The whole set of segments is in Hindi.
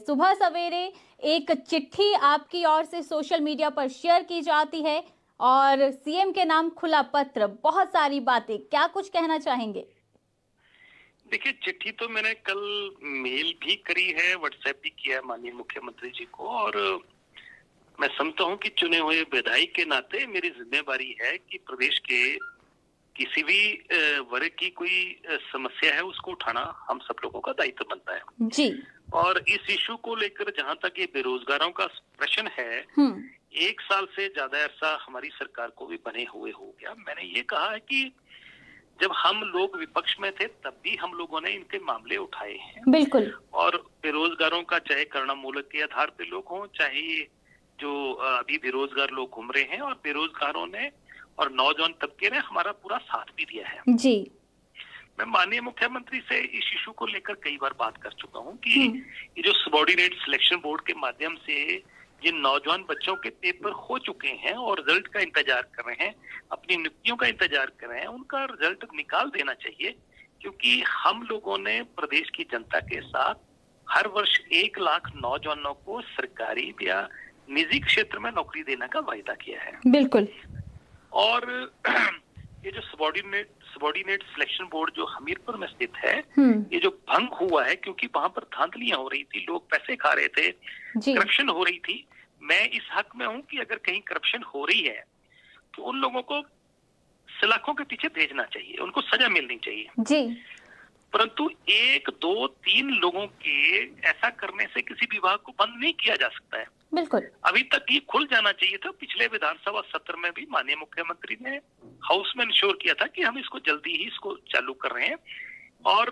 सुबह सवेरे एक चिट्ठी आपकी ओर से सोशल मीडिया पर शेयर की जाती है और सीएम के नाम खुला पत्र, बहुत सारी बातें, क्या कुछ कहना चाहेंगे? देखिए, चिट्ठी तो मैंने कल मेल भी करी है, व्हाट्सएप भी किया है माननीय मुख्यमंत्री जी को। और मैं समझता हूँ कि चुने हुए विधायक के नाते मेरी जिम्मेवारी है कि प्रदेश के किसी भी वर्ग की कोई समस्या है उसको उठाना हम सब लोगों का दायित्व बनता है। जी। और इस इशू को लेकर जहाँ तक ये बेरोजगारों का प्रश्न है, 1 साल से ज्यादा अरसा हमारी सरकार को भी बने हुए हो गया। मैंने ये कहा है कि जब हम लोग विपक्ष में थे तब भी हम लोगों ने इनके मामले उठाए हैं। बिल्कुल। और बेरोजगारों का, चाहे करुणामूलक के आधार पे लोग हों, चाहे जो अभी बेरोजगार लोग घूम रहे हैं, और बेरोजगारों ने और नौजवान तबके ने हमारा पूरा साथ भी दिया है। जी। मैं माननीय मुख्यमंत्री से इस इशू को लेकर कई बार बात कर चुका हूँ कि ये जो सबॉर्डिनेट सिलेक्शन बोर्ड के माध्यम से जिन नौजवान बच्चों के पेपर हो चुके हैं और रिजल्ट का इंतजार कर रहे हैं, अपनी नियुक्तियों का इंतजार कर रहे हैं, उनका रिजल्ट निकाल देना चाहिए। क्योंकि हम लोगों ने प्रदेश की जनता के साथ हर वर्ष 1 लाख नौजवानों को सरकारी या निजी क्षेत्र में नौकरी देने का वायदा किया है। बिल्कुल। और ये जो सबॉर्डिनेट सिलेक्शन बोर्ड जो हमीरपुर में स्थित है, ये जो भंग हुआ है क्योंकि वहां पर धांधलियां हो रही थी, लोग पैसे खा रहे थे, करप्शन हो रही थी। मैं इस हक में हूं कि अगर कहीं करप्शन हो रही है तो उन लोगों को सलाखों के पीछे भेजना चाहिए, उनको सजा मिलनी चाहिए। जी। परंतु 1, 2, 3 लोगों के ऐसा करने से किसी विभाग को बंद नहीं किया जा सकता है। बिल्कुल। अभी तक ये खुल जाना चाहिए था। पिछले विधानसभा सत्र में भी माननीय मुख्यमंत्री ने हाउस में इंश्योर किया था कि हम इसको जल्दी ही इसको चालू कर रहे हैं। और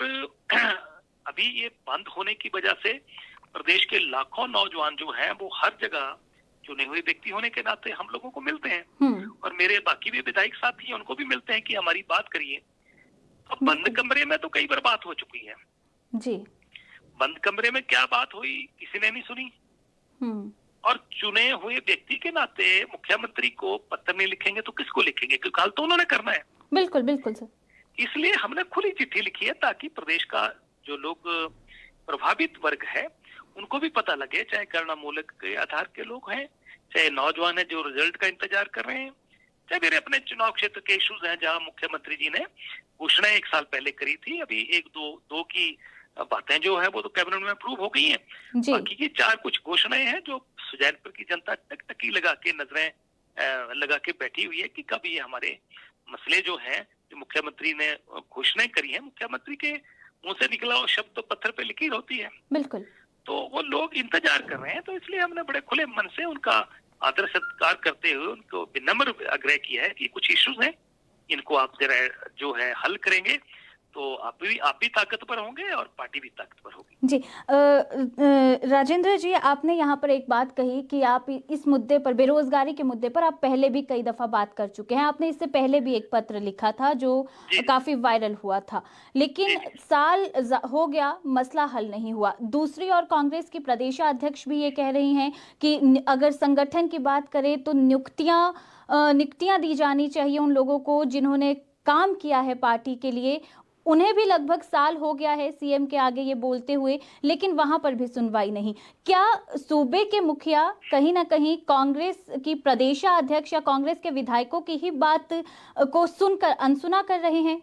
अभी ये बंद होने की वजह से प्रदेश के लाखों नौजवान जो हैं वो हर जगह चुने हुए व्यक्ति होने के नाते हम लोगों को मिलते हैं, और मेरे बाकी भी विधायक साथी हैं उनको भी मिलते हैं कि हमारी बात करिए। अब बंद कमरे में तो कई बार बात हो चुकी है। जी। बंद कमरे में क्या बात हुई किसी ने नहीं सुनी। और चुने हुए व्यक्ति के नाते मुख्यमंत्री को पत्र नहीं लिखेंगे तो किसको लिखेंगे, क्योंकि हाल तो उन्होंने करना है। बिल्कुल बिल्कुल सर। इसलिए हमने खुली चिट्ठी लिखी है ताकि प्रदेश का जो लोग प्रभावित वर्ग है उनको भी पता लगे, चाहे करुणामूलक के आधार के लोग हैं, चाहे नौजवान है जो रिजल्ट का इंतजार कर रहे हैं, चाहे मेरे अपने चुनाव क्षेत्र के इश्यूज हैं जहां मुख्यमंत्री जी ने घोषणाएं 1 साल पहले करी थी। अभी 1-2 की बातें जो है वो तो कैबिनेट में अप्रूव हो गई हैं। बाकी की 4 कुछ घोषणाएं हैं जो सुजैनपुर की जनता टकटकी लगा के, नजरें लगा के बैठी हुई है कि कब ये हमारे मसले जो हैं, जो मुख्यमंत्री ने घोषणाएं करी है, मुख्यमंत्री के मुंह से निकला वो शब्द तो पत्थर पे लिखी होती है। बिल्कुल। तो वो लोग इंतजार कर रहे हैं, तो इसलिए हमने बड़े खुले मन से उनका आदर सत्कार करते हुए उनको विनम्र आग्रह किया है कि कुछ इश्यूज हैं, इनको आप जरा जो है हल करेंगे तो आप भी ताकतवर होंगे और पार्टी भी ताकतवर होगी। जी। राजेंद्र जी, आपने यहाँ पर एक बात कही कि आप इस मुद्दे पर, बेरोजगारी के मुद्दे पर आप पहले भी कई दफा बात कर चुके हैं। आपने इससे पहले भी एक पत्र लिखा था जो काफी वायरल हुआ था, लेकिन साल हो गया, मसला हल नहीं हुआ। दूसरी और कांग्रेस की प्रदेशाध्यक्ष भी ये कह रही हैं कि अगर संगठन की बात करें तो नियुक्तियां दी जानी चाहिए उन लोगों को जिन्होंने काम किया है पार्टी के लिए। उन्हें भी लगभग साल हो गया है सीएम के आगे ये बोलते हुए, लेकिन वहां पर भी सुनवाई नहीं। क्या सूबे के मुखिया कहीं ना कहीं कांग्रेस की प्रदेशाध्यक्ष या कांग्रेस के विधायकों की ही बात को सुनकर अनसुना कर रहे हैं?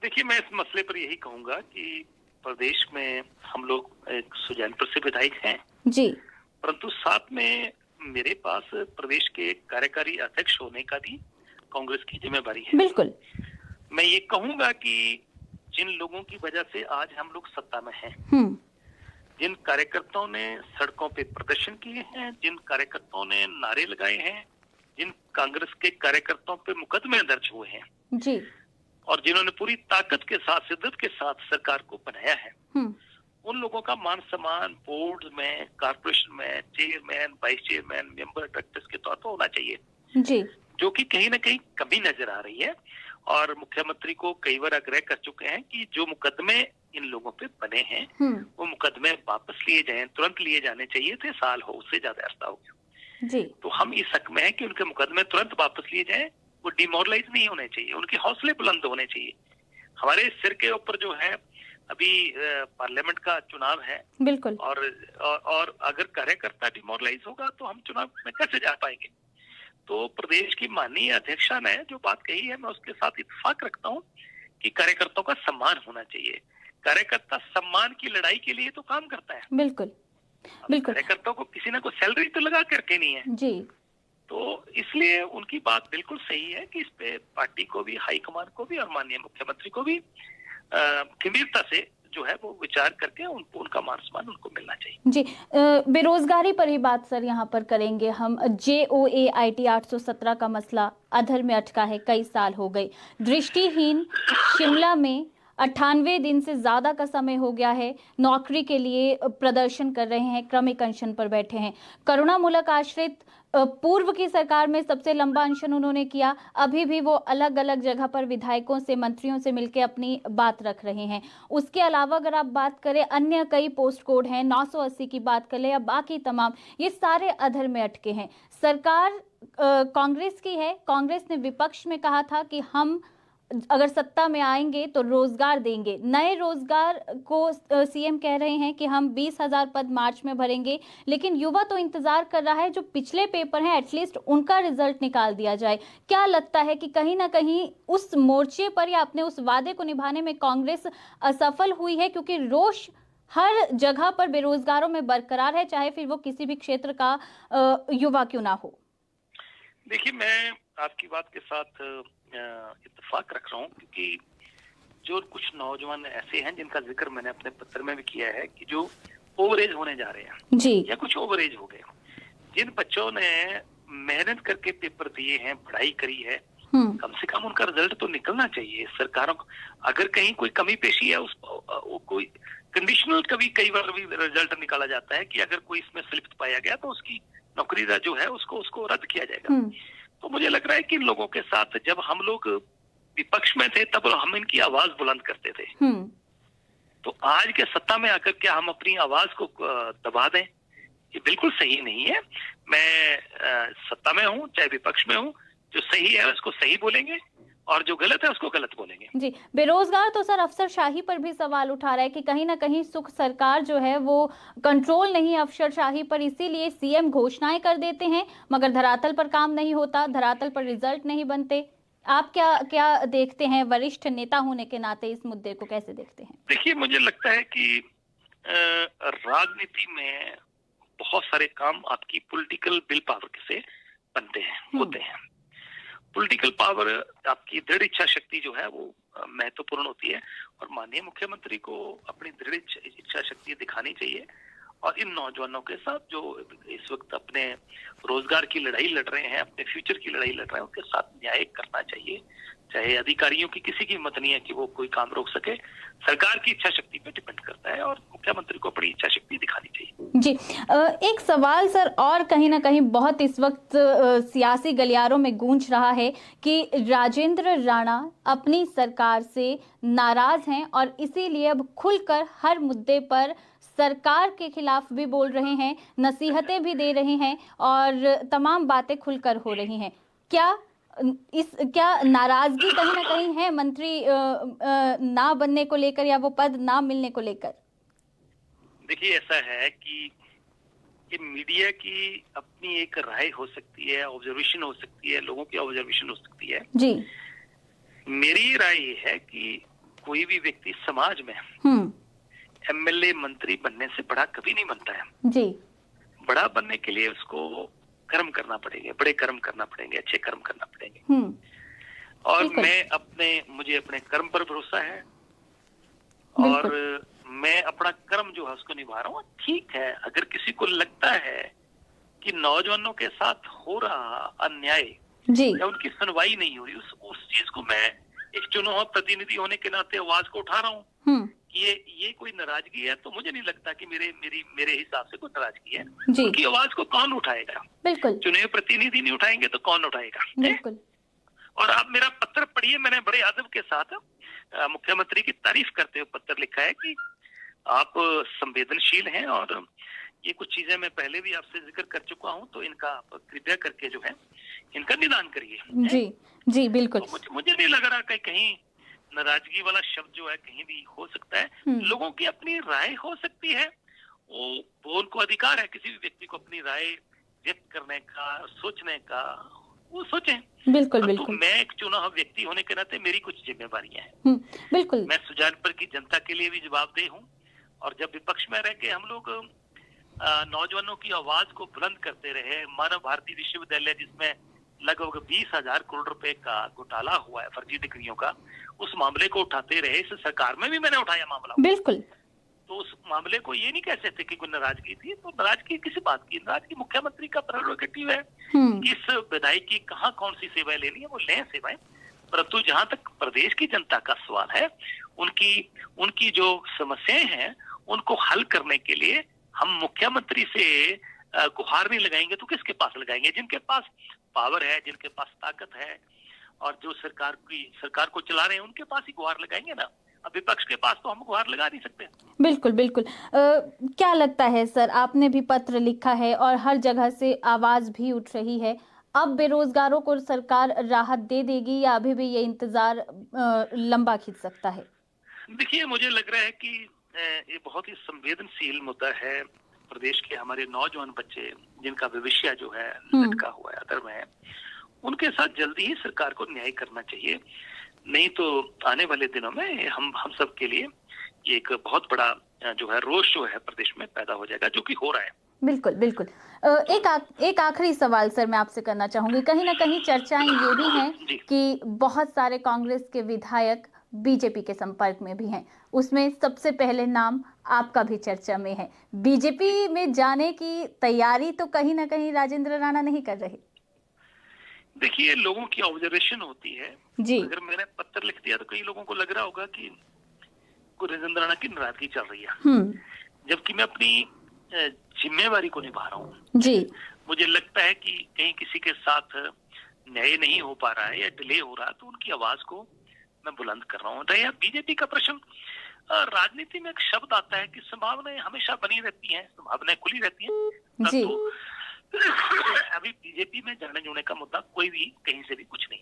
देखिए, मैं इस मसले पर यही कहूंगा कि प्रदेश में हम लोग एक सुजैनपुर से विधायक हैं जी, परंतु साथ में मेरे पास प्रदेश के कार्यकारी अध्यक्ष होने का भी कांग्रेस की जिम्मेवारी है। बिल्कुल। मैं ये कहूंगा कि जिन लोगों की वजह से आज हम लोग सत्ता में हैं, जिन कार्यकर्ताओं ने सड़कों पे प्रदर्शन किए हैं, जिन कार्यकर्ताओं ने नारे लगाए हैं, जिन कांग्रेस के कार्यकर्ताओं पे मुकदमे दर्ज हुए हैं जी, और जिन्होंने पूरी ताकत के साथ, शिद्दत के साथ सरकार को बनाया है, उन लोगों का मान सम्मान बोर्ड में, कारपोरेशन में chairman, vice chairman, member, directors के तौर पर होना चाहिए जी, जो कि कहीं ना कहीं कमी नजर आ रही है। और मुख्यमंत्री को कई बार आग्रह कर चुके हैं कि जो मुकदमे इन लोगों पे बने हैं वो मुकदमे वापस लिए जाएं, तुरंत लिए जाने चाहिए थे। साल हो, उससे ज्यादा अर्सा हो गया जी। तो हम इस हक में हैं कि उनके मुकदमे तुरंत वापस लिए जाएं। वो डिमोरलाइज नहीं होने चाहिए, उनके हौसले बुलंद होने चाहिए। हमारे सिर के ऊपर जो है अभी पार्लियामेंट का चुनाव है बिल्कुल। और अगर कार्यकर्ता डिमोरलाइज होगा तो हम चुनाव में कैसे जा पाएंगे। तो प्रदेश की माननीय अध्यक्षा ने जो बात कही है, मैं उसके साथ इत्तेफाक रखता हूँ कि कार्यकर्ताओं का सम्मान होना चाहिए। कार्यकर्ता सम्मान की लड़ाई के लिए तो काम करता है। बिल्कुल बिल्कुल कार्यकर्ताओं को किसी ना कोई सैलरी तो लगा करके नहीं है। जी। तो इसलिए उनकी बात बिल्कुल सही है कि इस पे पार्टी को भी, हाईकमान को भी और माननीय मुख्यमंत्री को भी गंभीरता से जो है वो विचार करके उनको उनका मान सम्मान उनको मिलना चाहिए। जी। बेरोजगारी पर ही बात सर यहाँ पर करेंगे हम। JOAIT 817 का मसला अधर में अटका है, कई साल हो गए। दृष्टिहीन शिमला में 98 दिन से ज्यादा का समय हो गया है, नौकरी के लिए प्रदर्शन कर रहे हैं, क्रमिक अनशन पर बैठे हैं। करुणामूलक आश्रित पूर्व की सरकार में सबसे लंबा अनशन उन्होंने किया। अभी भी वो अलग अलग जगह पर विधायकों से, मंत्रियों से मिलकर अपनी बात रख रहे हैं। उसके अलावा अगर आप बात करें, अन्य कई पोस्ट कोड हैं, 980 की बात कर ले या बाकी तमाम, ये सारे अधर में अटके हैं। सरकार कांग्रेस की है। कांग्रेस ने विपक्ष में कहा था कि हम अगर सत्ता में आएंगे तो रोजगार देंगे। नए रोजगार को सीएम कह रहे हैं कि हम 20,000 पद मार्च में भरेंगे, लेकिन युवा तो इंतजार कर रहा है जो पिछले पेपर हैं एटलीस्ट उनका रिजल्ट निकाल दिया जाए। क्या लगता है कि कहीं ना कहीं उस मोर्चे पर या अपने उस वादे को निभाने में कांग्रेस असफल हुई है, क्योंकि रोष हर जगह पर बेरोजगारों में बरकरार है, चाहे फिर वो किसी भी क्षेत्र का युवा क्यों ना हो। देखिए, मैं आपकी बात के साथ इत्तेफाक रख रहा हूँ, क्योंकि जो कुछ नौजवान ऐसे हैं जिनका जिक्र मैंने अपने पत्र में भी किया है कि जो ओवरेज होने जा रहे हैं जी, या कुछ ओवरेज हो गए, जिन बच्चों ने मेहनत करके पेपर दिए हैं, पढ़ाई करी है, कम से कम उनका रिजल्ट तो निकलना चाहिए। सरकारों को अगर कहीं कोई कमी पेशी है, उस कोई कंडीशनल कभी कई बार भी रिजल्ट निकाला जाता है कि अगर कोई इसमें स्लिप पाया गया तो उसकी नौकरी जो है उसको रद्द किया जाएगा। तो मुझे लग रहा है कि इन लोगों के साथ जब हम लोग विपक्ष में थे तब हम इनकी आवाज बुलंद करते थे, तो आज के सत्ता में आकर क्या हम अपनी आवाज को दबा दें? ये बिल्कुल सही नहीं है। मैं सत्ता में हूँ चाहे विपक्ष में हूँ, जो सही है उसको सही बोलेंगे और जो गलत है उसको गलत बोलेंगे। जी। बेरोजगार तो सर अफसरशाही पर भी सवाल उठा रहा है कि कहीं ना कहीं सुख सरकार जो है वो कंट्रोल नहीं अफसरशाही पर, इसीलिए सीएम घोषणाएं कर देते हैं मगर धरातल पर काम नहीं होता, धरातल पर रिजल्ट नहीं बनते। आप क्या देखते हैं, वरिष्ठ नेता होने के नाते इस मुद्दे को कैसे देखते हैं? देखिए, मुझे लगता है कि राजनीति में बहुत सारे काम आपकी पॉलिटिकल विल पावर से बनते हैं, होते हैं। पॉलिटिकल पावर, आपकी दृढ़ इच्छा शक्ति जो है वो महत्वपूर्ण होती है और माननीय मुख्यमंत्री को अपनी दृढ़ इच्छा शक्ति दिखानी चाहिए और इन नौजवानों के साथ जो इस वक्त अपने रोजगार की लड़ाई लड़ रहे हैं, अपने फ्यूचर की लड़ाई लड़ रहे हैं, उनके साथ न्याय करना चाहिए। चाहे अधिकारियों की किसी की हिम्मत नहीं है कि वो कोई काम रोक सके, सरकार की इच्छा शक्ति पे डिपेंड करता है और मुख्यमंत्री को अपनी इच्छा शक्ति दिखानी चाहिए। जी। एक सवाल सर और कहीं ना कहीं बहुत इस वक्त सियासी गलियारों में गूंज रहा है कि राजेंद्र राणा अपनी सरकार से नाराज हैं और इसीलिए अब खुलकर हर मुद्दे पर सरकार के खिलाफ भी बोल रहे हैं, नसीहतें भी दे रहे हैं और तमाम बातें खुलकर हो रही हैं। क्या नाराजगी कहीं ना कहीं है मंत्री ना बनने को लेकर या वो पद ना मिलने को लेकर? देखिए, ऐसा है कि मीडिया की अपनी एक राय हो सकती है, ऑब्जर्वेशन हो सकती है, लोगों की ऑब्जर्वेशन हो सकती है जी। मेरी राय ये है कि कोई भी व्यक्ति समाज में एमएलए मंत्री बनने से बड़ा कभी नहीं बनता है जी। बड़ा बनने के लिए उसको कर्म करना पड़ेंगे, बड़े कर्म करना पड़ेंगे, अच्छे कर्म करना पड़ेंगे। और मुझे अपने कर्म पर भरोसा है और मैं अपना कर्म जो है उसको निभा रहा हूँ। ठीक है, अगर किसी को लगता है कि नौजवानों के साथ हो रहा अन्याय या उनकी सुनवाई नहीं हो रही, उस चीज को मैं एक चुना हुआ प्रतिनिधि होने के नाते आवाज को उठा रहा हूँ कि ये कोई नाराजगी है, तो मुझे नहीं लगता कि मेरे हिसाब से कोई नाराजगी है। उनकी आवाज को कौन उठाएगा? बिल्कुल। चुने हुए प्रतिनिधि नहीं उठाएंगे तो कौन उठाएगा? बिल्कुल। और आप मेरा पत्र पढ़िए, मैंने बड़े अदब के साथ मुख्यमंत्री की तारीफ करते हुए पत्र लिखा है कि आप संवेदनशील हैं और ये कुछ चीजें मैं पहले भी आपसे जिक्र कर चुका हूं, तो इनका आप कृपया करके जो है इनका निदान करिए। जी बिल्कुल। तो मुझे नहीं लग रहा कि कहीं नाराजगी वाला शब्द जो है कहीं भी हो सकता है। लोगों की अपनी राय हो सकती है, वो उनको अधिकार है किसी भी व्यक्ति को अपनी राय व्यक्त करने का, सोचने का, वो सोचें। बिल्कुल परंतु बिल्कुल। मैं एक चुना हुआ व्यक्ति होने के नाते मेरी कुछ जिम्मेवारियां हैं। बिल्कुल। मैं सुजानपुर की जनता के लिए भी जवाबदेह हूँ, और जब विपक्ष में रह के हम लोग नौजवानों की आवाज को बुलंद करते रहे, मानव भारती विश्वविद्यालय जिसमें लगभग 20,000 करोड़ रुपए का घोटाला हुआ है फर्जी डिग्रियों का, उस मामले को उठाते रहे। इस सरकार में भी मैंने उठाया मामला, बिल्कुल। तो उस मामले को ये नहीं कह सकते कि कोई नाराजगी थी। तो नाराजगी किसी बात की? नाराजगी मुख्यमंत्री का प्रेरोगेटिव है, इस विधायक की कहाँ कौन सी सेवाएं लेनी है वो लें सेवाएं। परंतु जहां तक प्रदेश की जनता का सवाल है, उनकी जो समस्याएं हैं उनको हल करने के लिए हम मुख्यमंत्री से गुहार नहीं लगाएंगे तो किसके पास लगाएंगे? जिनके पास पावर है, जिनके पास ताकत है, और जो सरकार को चला रहे हैं, उनके पास ही गुहार लगाएंगे ना। अब विपक्ष के पास तो हम गुहार लगा नहीं सकते। बिल्कुल बिल्कुल। क्या लगता है सर, आपने भी पत्र लिखा है और हर जगह से आवाज भी उठ रही है, अब बेरोजगारों को सरकार राहत दे देगी या अभी भी ये इंतजार लंबा खींच सकता है? देखिए, मुझे लग रहा है कि ये बहुत ही संवेदनशील मुद्दा है। प्रदेश के हमारे नौजवान बच्चे जिनका भविष्य जो है लटका हुआ है, अधर में है, उनके साथ जल्दी ही सरकार को न्याय करना चाहिए। नहीं तो आने वाले दिनों में हम सब के लिए ये एक बहुत बड़ा जो है रोष जो है प्रदेश में पैदा हो जाएगा, जो कि हो रहा है। बिल्कुल बिल्कुल। एक आखिरी सवाल सर मैं आपसे करना चाहूंगी। कहीं ना कहीं चर्चाएं ये भी हैं कि बहुत सारे कांग्रेस के विधायक बीजेपी के संपर्क में भी हैं, उसमें सबसे पहले नाम आपका भी चर्चा में है। बीजेपी में जाने की तैयारी तो कहीं ना कहीं राजेंद्र राणा नहीं कर रहे। देखिए, लोगों की ऑब्जर्वेशन होती है जी। अगर मैंने पत्र लिख दिया तो कई लोगों को लग रहा होगा कि राजेंद्र राणा की नाराजगी चल रही है, जबकि मैं अपनी जिम्मेवारी को निभा रहा हूँ जी। मुझे लगता है कि कहीं किसी के साथ न्याय नहीं हो पा रहा है या डिले हो रहा है, तो उनकी आवाज को मैं बुलंद कर रहा हूँ। रहा बीजेपी का प्रश्न, राजनीति में एक शब्द आता है कि संभावनाएं हमेशा बनी रहती हैं, संभावनाएं खुली रहती हैं। जी। अभी बीजेपी में जाने जुड़ने का मुद्दा कोई भी कहीं से भी कुछ नहीं।